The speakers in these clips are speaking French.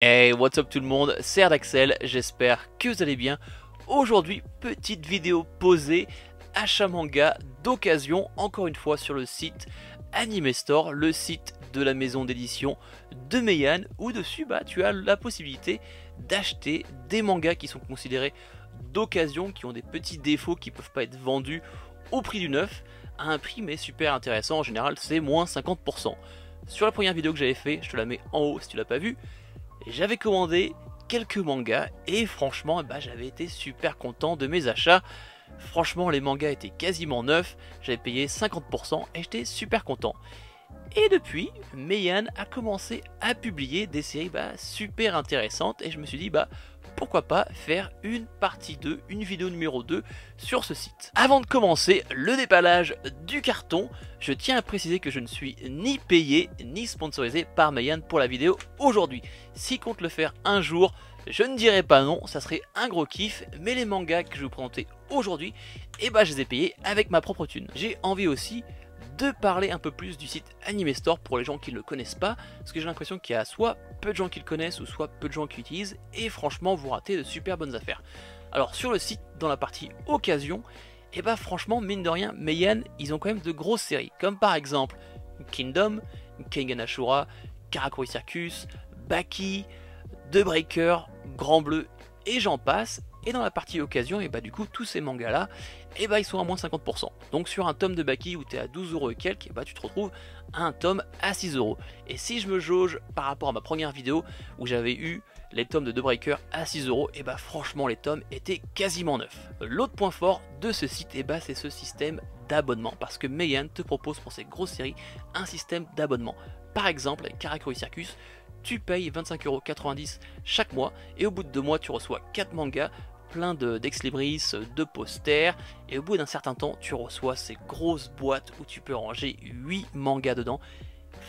Hey, what's up tout le monde, c'est Ardaxel, j'espère que vous allez bien. Aujourd'hui, petite vidéo posée, achat manga d'occasion, encore une fois sur le site Anime Store, le site de la maison d'édition de Meian, où dessus tu as la possibilité d'acheter des mangas qui sont considérés d'occasion, qui ont des petits défauts qui ne peuvent pas être vendus au prix du neuf, à un prix mais super intéressant, en général c'est moins 50%. Sur la première vidéo que j'avais fait, je te la mets en haut si tu l'as pas vue, j'avais commandé quelques mangas et franchement j'avais été super content de mes achats. Franchement les mangas étaient quasiment neufs, j'avais payé 50% et j'étais super content. Et depuis, Meian a commencé à publier des séries super intéressantes et je me suis dit pourquoi pas faire une partie 2, une vidéo numéro 2 sur ce site. Avant de commencer le déballage du carton, je tiens à préciser que je ne suis ni payé ni sponsorisé par Meian pour la vidéo aujourd'hui. S'il compte le faire un jour, je ne dirais pas non, ça serait un gros kiff, mais les mangas que je vais vous présenter aujourd'hui, je les ai payés avec ma propre thune. J'ai envie aussi de parler un peu plus du site Anime Store pour les gens qui ne le connaissent pas, parce que j'ai l'impression qu'il y a soit peu de gens qui le connaissent ou soit peu de gens qui l'utilisent, et franchement vous ratez de super bonnes affaires. Alors sur le site, dans la partie occasion, franchement mine de rien, Meian ils ont quand même de grosses séries, comme par exemple Kingdom, Kengan Ashura, Karakuri Circus, Baki, The Breaker, Grand Bleu et j'en passe. Et dans la partie occasion, du coup, tous ces mangas là, ils sont à moins 50%. Donc sur un tome de Baki où tu es à 12 € et quelques, tu te retrouves à un tome à 6 €. Et si je me jauge par rapport à ma première vidéo où j'avais eu les tomes de The Breaker à 6 €, franchement les tomes étaient quasiment neufs. L'autre point fort de ce site, c'est ce système d'abonnement. Parce que Meian te propose pour ces grosses séries un système d'abonnement. Par exemple, avec Karakuri Circus, tu payes 25,90 € chaque mois et au bout de 2 mois tu reçois 4 mangas, plein d'ex-libris, de posters, et au bout d'un certain temps tu reçois ces grosses boîtes où tu peux ranger 8 mangas dedans.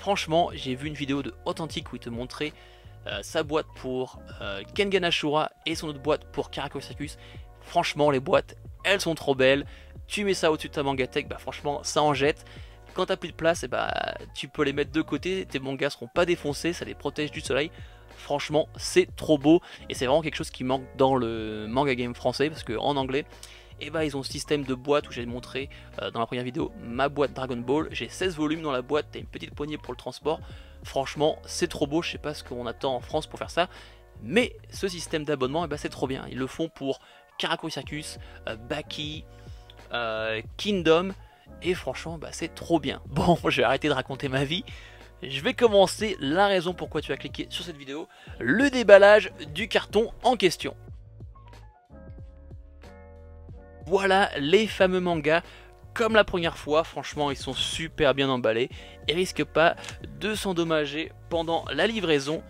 Franchement j'ai vu une vidéo de Authentic où il te montrait sa boîte pour Kengan Ashura et son autre boîte pour Karakuri Circus. Franchement les boîtes elles sont trop belles, tu mets ça au-dessus de ta mangatech, franchement ça en jette. Quand t'as plus de place, tu peux les mettre de côté, tes mangas seront pas défoncés, ça les protège du soleil. Franchement, c'est trop beau et c'est vraiment quelque chose qui manque dans le manga game français parce qu'en anglais, ils ont ce système de boîte où j'ai montré dans la première vidéo ma boîte Dragon Ball. J'ai 16 volumes dans la boîte, t'as une petite poignée pour le transport. Franchement, c'est trop beau, je sais pas ce qu'on attend en France pour faire ça, mais ce système d'abonnement, c'est trop bien. Ils le font pour Karakuri Circus, Baki, Kingdom. Et franchement c'est trop bien. Bon, je vais arrêter de raconter ma vie. Je vais commencer la raison pourquoi tu as cliqué sur cette vidéo. Le déballage du carton en question. Voilà les fameux mangas. Comme la première fois, franchement ils sont super bien emballés. Et risquent pas de s'endommager pendant la livraison.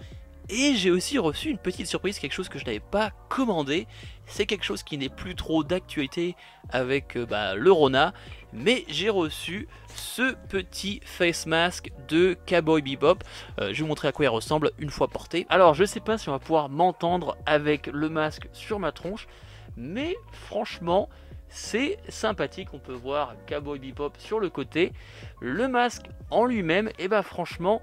Et j'ai aussi reçu une petite surprise, quelque chose que je n'avais pas commandé. C'est quelque chose qui n'est plus trop d'actualité avec le Rona. Mais j'ai reçu ce petit face mask de Cowboy Bebop. Je vais vous montrer à quoi il ressemble une fois porté. Alors je sais pas si on va pouvoir m'entendre avec le masque sur ma tronche. Mais franchement c'est sympathique. On peut voir Cowboy Bebop sur le côté. Le masque en lui-même, franchement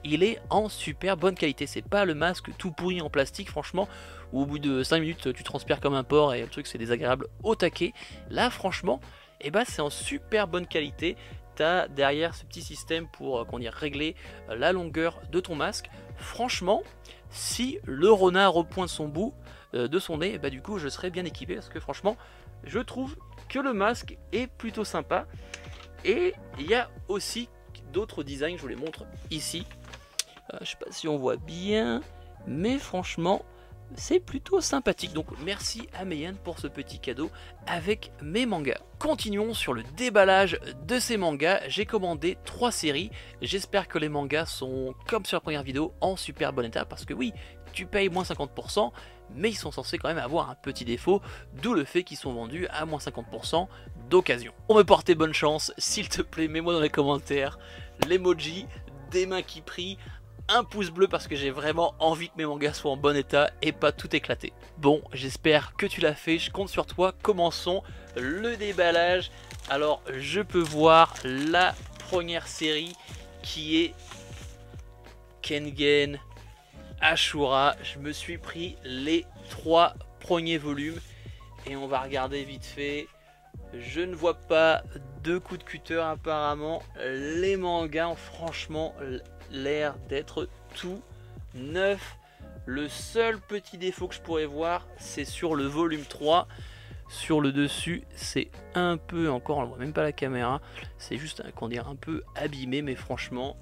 il est en super bonne qualité. C'est pas le masque tout pourri en plastique franchement, où au bout de 5 minutes tu transpires comme un porc et le truc c'est désagréable au taquet. Là franchement c'est en super bonne qualité. T'as derrière ce petit système pour régler la longueur de ton masque. Franchement si le Rona repointe son bout de son nez, du coup je serais bien équipé parce que franchement je trouve que le masque est plutôt sympa. Et il y a aussi d'autres designs, je vous les montre ici. Je sais pas si on voit bien, mais franchement c'est plutôt sympathique. Donc merci à Meian pour ce petit cadeau avec mes mangas. Continuons sur le déballage de ces mangas. J'ai commandé 3 séries. J'espère que les mangas sont comme sur la première vidéo en super bon état, parce que oui, tu payes moins 50%, mais ils sont censés quand même avoir un petit défaut, d'où le fait qu'ils sont vendus à moins 50% d'occasion. Pour me porter bonne chance, s'il te plaît, mets-moi dans les commentaires l'emoji des mains qui prient, un pouce bleu parce que j'ai vraiment envie que mes mangas soient en bon état et pas tout éclaté. Bon, j'espère que tu l'as fait, je compte sur toi. Commençons le déballage. Alors, je peux voir la première série qui est Kengan Ashura, je me suis pris les 3 premiers volumes et on va regarder vite fait. Je ne vois pas de coup de cutter apparemment. Les mangas ont franchement l'air d'être tout neuf. Le seul petit défaut que je pourrais voir, c'est sur le volume 3. Sur le dessus, c'est un peu, encore on ne voit même pas la caméra, c'est juste qu'on dirait un peu abîmé, mais franchement,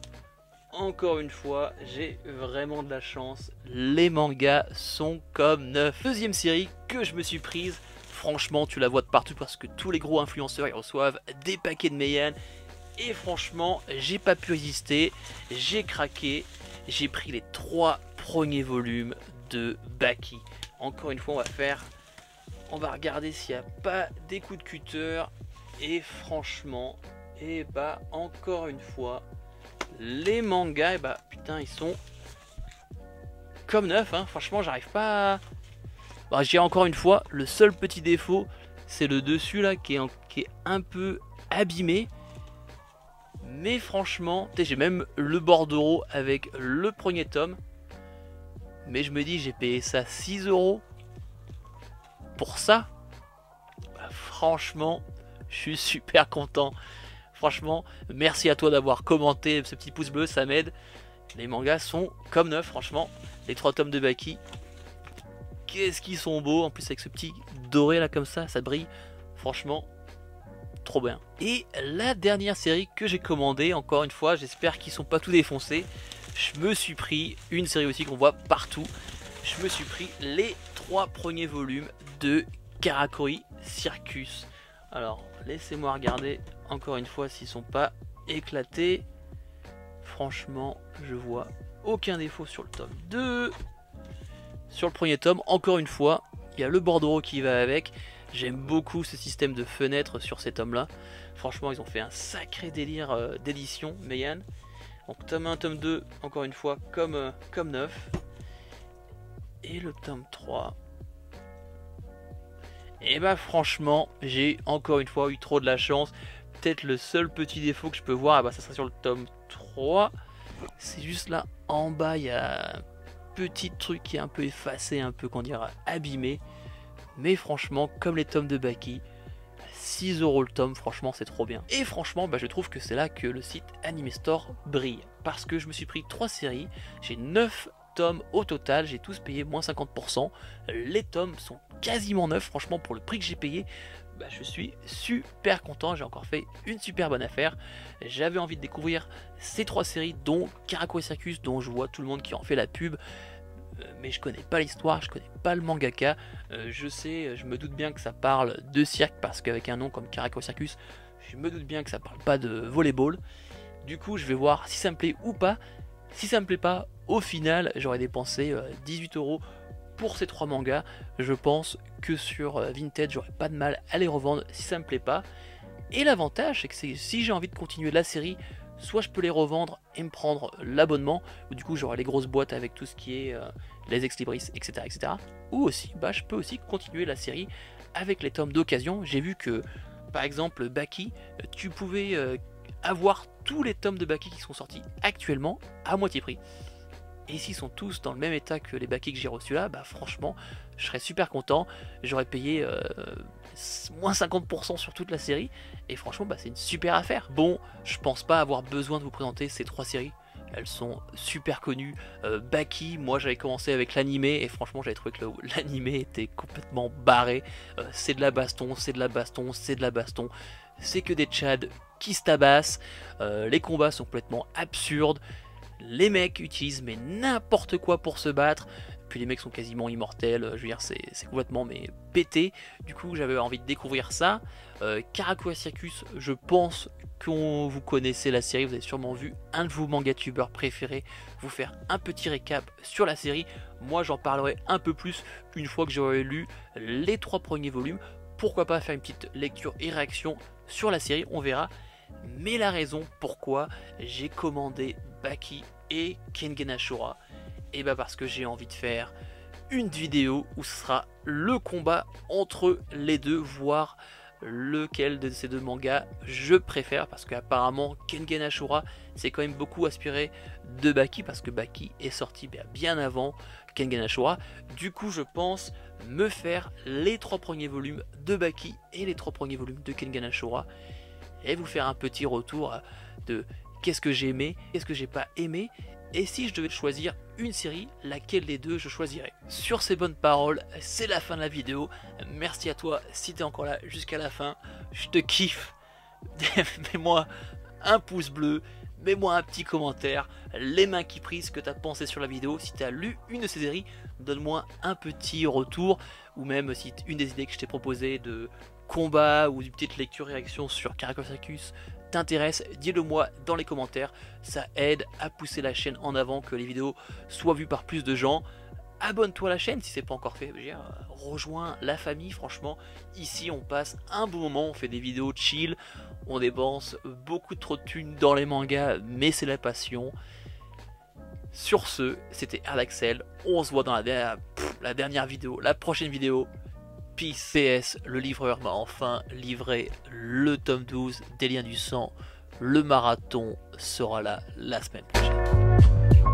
encore une fois, j'ai vraiment de la chance. Les mangas sont comme neufs. Deuxième série que je me suis prise. Franchement, tu la vois de partout parce que tous les gros influenceurs ils reçoivent des paquets de Meian. Et franchement, j'ai pas pu résister. J'ai craqué. J'ai pris les 3 premiers volumes de Baki. Encore une fois, on va regarder s'il n'y a pas des coups de cutter. Et franchement, et bah encore une fois, les mangas, et bah putain, ils sont comme neufs. Hein. Franchement, j'arrive pas à... Bah, je dirais encore une fois, le seul petit défaut, c'est le dessus là qui est un peu abîmé. Mais franchement, j'ai même le bordereau avec le premier tome. Mais je me dis, j'ai payé ça 6 € pour ça. Bah, franchement, je suis super content. Franchement, merci à toi d'avoir commenté ce petit pouce bleu, ça m'aide. Les mangas sont comme neufs, franchement. Les 3 tomes de Baki. Qu'est-ce qu'ils sont beaux, en plus avec ce petit doré là comme ça brille, franchement, trop bien. Et la dernière série que j'ai commandée, encore une fois, j'espère qu'ils sont pas tout défoncés, je me suis pris une série aussi qu'on voit partout, je me suis pris les 3 premiers volumes de Karakuri Circus. Alors, laissez-moi regarder encore une fois s'ils sont pas éclatés. Franchement, je vois aucun défaut sur le tome 2. Sur le premier tome, encore une fois, il y a le bordereau qui va avec. J'aime beaucoup ce système de fenêtres sur ces tomes là. Franchement, ils ont fait un sacré délire d'édition, Meian. Donc tome 1, tome 2, encore une fois, comme neuf. Et le tome 3. Et bah franchement, j'ai encore une fois eu trop de la chance. Peut-être le seul petit défaut que je peux voir, bah, ça sera sur le tome 3. C'est juste là, en bas, il y a... petit truc qui est un peu effacé, un peu qu'on dirait abîmé, mais franchement comme les tomes de Baki, 6 € le tome, franchement c'est trop bien. Et franchement bah, je trouve que c'est là que le site Anime Store brille, parce que je me suis pris 3 séries, j'ai 9 tomes au total, j'ai tous payé moins 50%, les tomes sont quasiment neufs, franchement pour le prix que j'ai payé, bah, je suis super content, j'ai encore fait une super bonne affaire. J'avais envie de découvrir ces 3 séries, dont Karakuri Circus, dont je vois tout le monde qui en fait la pub, mais je connais pas l'histoire, je connais pas le mangaka. Je sais, je me doute bien que ça parle de cirque, parce qu'avec un nom comme Karakuri Circus, je me doute bien que ça parle pas de volleyball. Du coup je vais voir si ça me plaît ou pas. Si ça me plaît pas, au final j'aurais dépensé 18 € pour ces 3 mangas. Je pense que sur Vinted j'aurais pas de mal à les revendre si ça me plaît pas. Et l'avantage c'est que si j'ai envie de continuer la série, soit je peux les revendre et me prendre l'abonnement, ou du coup j'aurai les grosses boîtes avec tout ce qui est les ex libris, etc., etc. Ou aussi bah, je peux aussi continuer la série avec les tomes d'occasion. J'ai vu que par exemple Baki, tu pouvais avoir tous les tomes de Baki qui sont sortis actuellement à moitié prix. Et s'ils sont tous dans le même état que les Baki que j'ai reçus là, bah franchement, je serais super content. J'aurais payé moins 50% sur toute la série. Et franchement, bah, c'est une super affaire. Bon, je pense pas avoir besoin de vous présenter ces 3 séries. Elles sont super connues. Baki, moi j'avais commencé avec l'animé. Et franchement, j'avais trouvé que l'animé était complètement barré. C'est de la baston, c'est de la baston, c'est de la baston. C'est que des tchads qui se tabassent. Les combats sont complètement absurdes. Les mecs utilisent mais n'importe quoi pour se battre, puis les mecs sont quasiment immortels, je veux dire c'est complètement mais pété. Du coup j'avais envie de découvrir ça. Karakuri Circus, je pense que vous connaissez la série, vous avez sûrement vu un de vos mangatubeurs préférés vous faire un petit récap sur la série. Moi j'en parlerai un peu plus une fois que j'aurai lu les 3 premiers volumes. Pourquoi pas faire une petite lecture et réaction sur la série, on verra. Mais la raison pourquoi j'ai commandé Baki et Kengen Ashura, et bah parce que j'ai envie de faire une vidéo où ce sera le combat entre les deux, voire lequel de ces deux mangas je préfère, parce qu'apparemment Kengan Ashura c'est quand même beaucoup inspiré de Baki, parce que Baki est sorti bien avant Kengan Ashura. Du coup je pense me faire les 3 premiers volumes de Baki et les 3 premiers volumes de Kengan Ashura et vous faire un petit retour de qu'est-ce que j'ai aimé, qu'est-ce que j'ai pas aimé, et si je devais choisir une série, laquelle des deux je choisirais. Sur ces bonnes paroles, c'est la fin de la vidéo. Merci à toi si t'es encore là jusqu'à la fin. Je te kiffe. Mets-moi un pouce bleu, mets-moi un petit commentaire, les mains qui prisent, ce que t'as pensé sur la vidéo. Si t'as lu une de ces séries, donne-moi un petit retour, ou même si une des idées que je t'ai proposées de combat ou d'une petite lecture réaction sur Caracal Circus t'intéresse, dis-le moi dans les commentaires, ça aide à pousser la chaîne en avant, que les vidéos soient vues par plus de gens. Abonne-toi à la chaîne si c'est pas encore fait, rejoins la famille, franchement, ici on passe un bon moment, on fait des vidéos chill, on dépense beaucoup trop de thunes dans les mangas, mais c'est la passion. Sur ce, c'était Ardaxel, on se voit dans la dernière vidéo, la prochaine vidéo. Peace. PS, le livreur m'a enfin livré le tome 12 des Liens du Sang. Le marathon sera là la semaine prochaine.